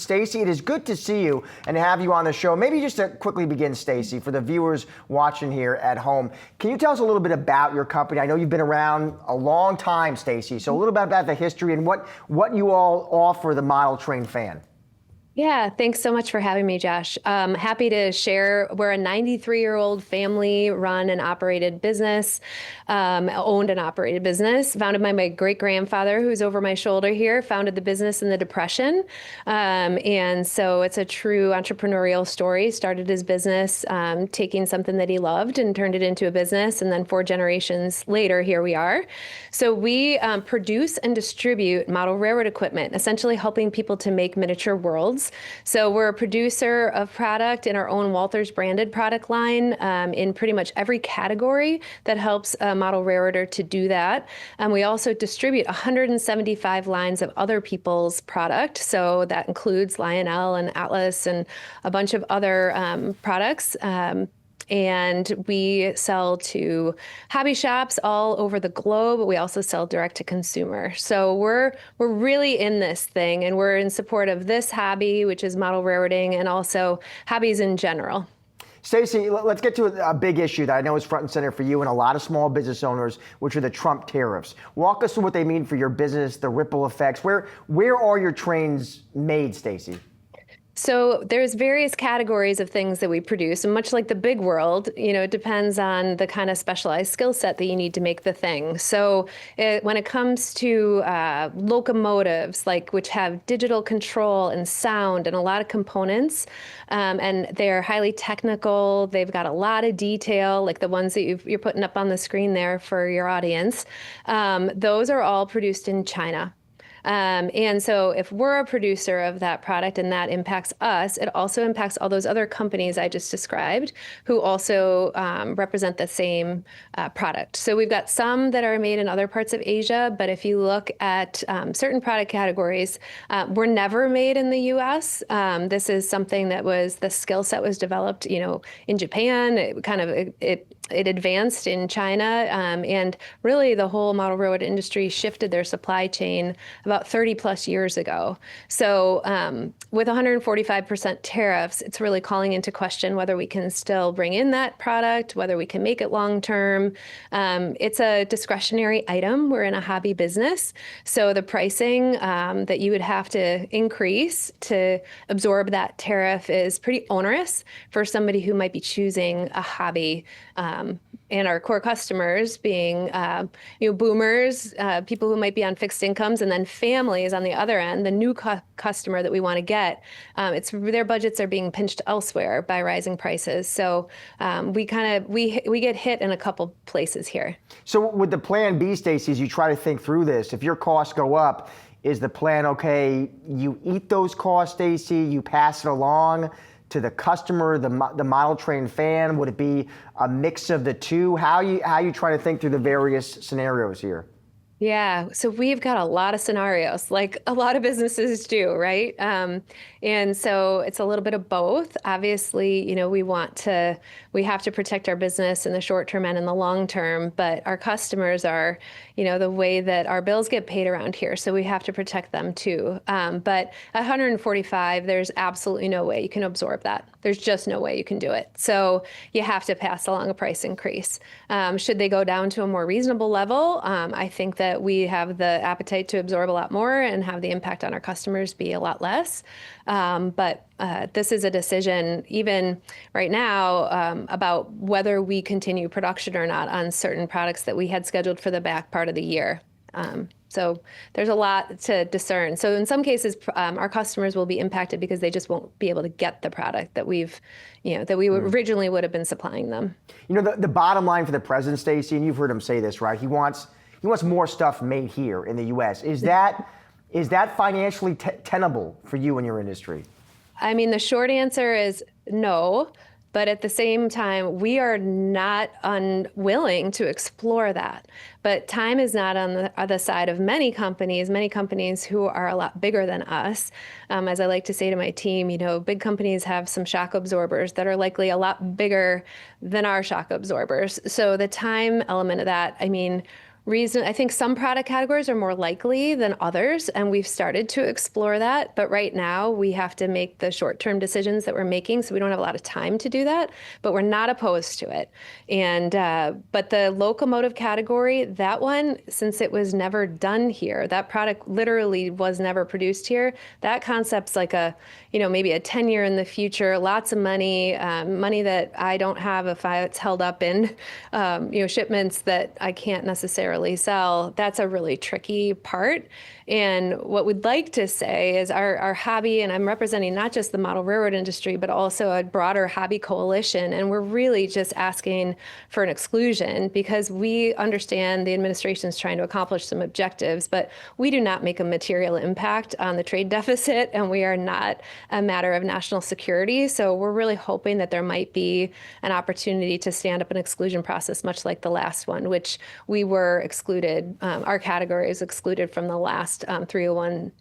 Stacey, it is good to see you and have you on the show. Maybe just to quickly begin, Stacey, for the viewers watching here at home, can you tell us a little bit about your company? I know you've been around a long time, Stacey, so a little bit about the history and what you all offer the model train fan. Yeah, thanks so much for having me, Josh. Happy to share. We're a 93-year-old family-run and operated business, owned and operated business, founded by my great-grandfather, who's over my shoulder here, founded the business in the Depression. And so it's a true entrepreneurial story. Started his business taking something that he loved and turned it into a business. And then 4 generations later, here we are. So we produce and distribute model railroad equipment, essentially helping people to make miniature worlds. So we're a producer of product in our own Walthers branded product line in pretty much every category that helps a model railroader to do that. We also distribute 175 lines of other people's product. So that includes Lionel and Atlas and a bunch of other products. And we sell to hobby shops all over the globe. We also sell direct to consumer. So we're really in this thing, and we're in support of this hobby, which is model railroading, and also hobbies in general. Stacey, let's get to a big issue that I know is front and center for you and a lot of small business owners, which are the Trump tariffs. Walk us through what they mean for your business, the ripple effects. Where are your trains made, Stacey? So there's various categories of things that we produce, and much like the big world, it depends on the kind of specialized skill set that you need to make the thing. So when it comes to locomotives, which have digital control and sound and a lot of components, and they're highly technical, they've got a lot of detail, like the ones that you're putting up on the screen there for your audience, those are all produced in China. And so if we're a producer of that product and that impacts us, it also impacts all those other companies I just described who also represent the same product. So we've got some that are made in other parts of Asia, but if you look at certain product categories, we're never made in the US. This is something that the skill set was developed, in Japan. It advanced in China, and really the whole model railroad industry shifted their supply chain about 30 plus years ago. So with 145% tariffs, it's really calling into question whether we can still bring in that product, whether we can make it long term. It's a discretionary item. We're in a hobby business. So the pricing that you would have to increase to absorb that tariff is pretty onerous for somebody who might be choosing a hobby. And our core customers being, boomers, people who might be on fixed incomes, and then families on the other end, the new customer that we want to get. Their budgets are being pinched elsewhere by rising prices. So we get hit in a couple places here. So with the plan B, Stacey, as you try to think through this, if your costs go up, is the plan, okay, you eat those costs, Stacey, you pass it along to the customer, the model train fan? Would it be a mix of the two? How you try to think through the various scenarios here? Yeah, so we've got a lot of scenarios, like a lot of businesses do, right? And so it's a little bit of both. Obviously, we have to protect our business in the short term and in the long term, but our customers are, the way that our bills get paid around here. So we have to protect them too. But at 145, there's absolutely no way you can absorb that. There's just no way you can do it. So you have to pass along a price increase. Should they go down to a more reasonable level? I think that we have the appetite to absorb a lot more and have the impact on our customers be a lot less. But this is a decision, even right now, about whether we continue production or not on certain products that we had scheduled for the back part of the year. So there's a lot to discern. So in some cases, our customers will be impacted because they just won't be able to get the product that we originally would have been supplying them. The bottom line for the president, Stacey, and you've heard him say this, right? He wants more stuff made here in the U.S. Is that financially tenable for you and your industry? I mean, the short answer is no. But at the same time, we are not unwilling to explore that. But time is not on the other side of many companies who are a lot bigger than us. As I like to say to my team, big companies have some shock absorbers that are likely a lot bigger than our shock absorbers. So the time element of that, I think some product categories are more likely than others, and we've started to explore that. But right now, we have to make the short-term decisions that we're making, so we don't have a lot of time to do that. But we're not opposed to it. And but the locomotive category, that one, since it was never done here, that product literally was never produced here. That concept's like maybe a 10-year in the future, lots of money, money that I don't have if it's held up in, shipments that I can't necessarily sell. That's a really tricky part. And what we'd like to say is our hobby, and I'm representing not just the model railroad industry, but also a broader hobby coalition. And we're really just asking for an exclusion because we understand the administration is trying to accomplish some objectives, but we do not make a material impact on the trade deficit, and we are not a matter of national security. So we're really hoping that there might be an opportunity to stand up an exclusion process, much like the last one, which we were excluded. Our category is excluded from the last 301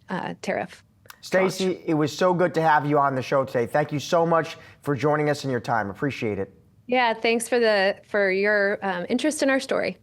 tariff. Stacey, it was so good to have you on the show today. Thank you so much for joining us and your time. Appreciate it. Yeah, thanks for your interest in our story.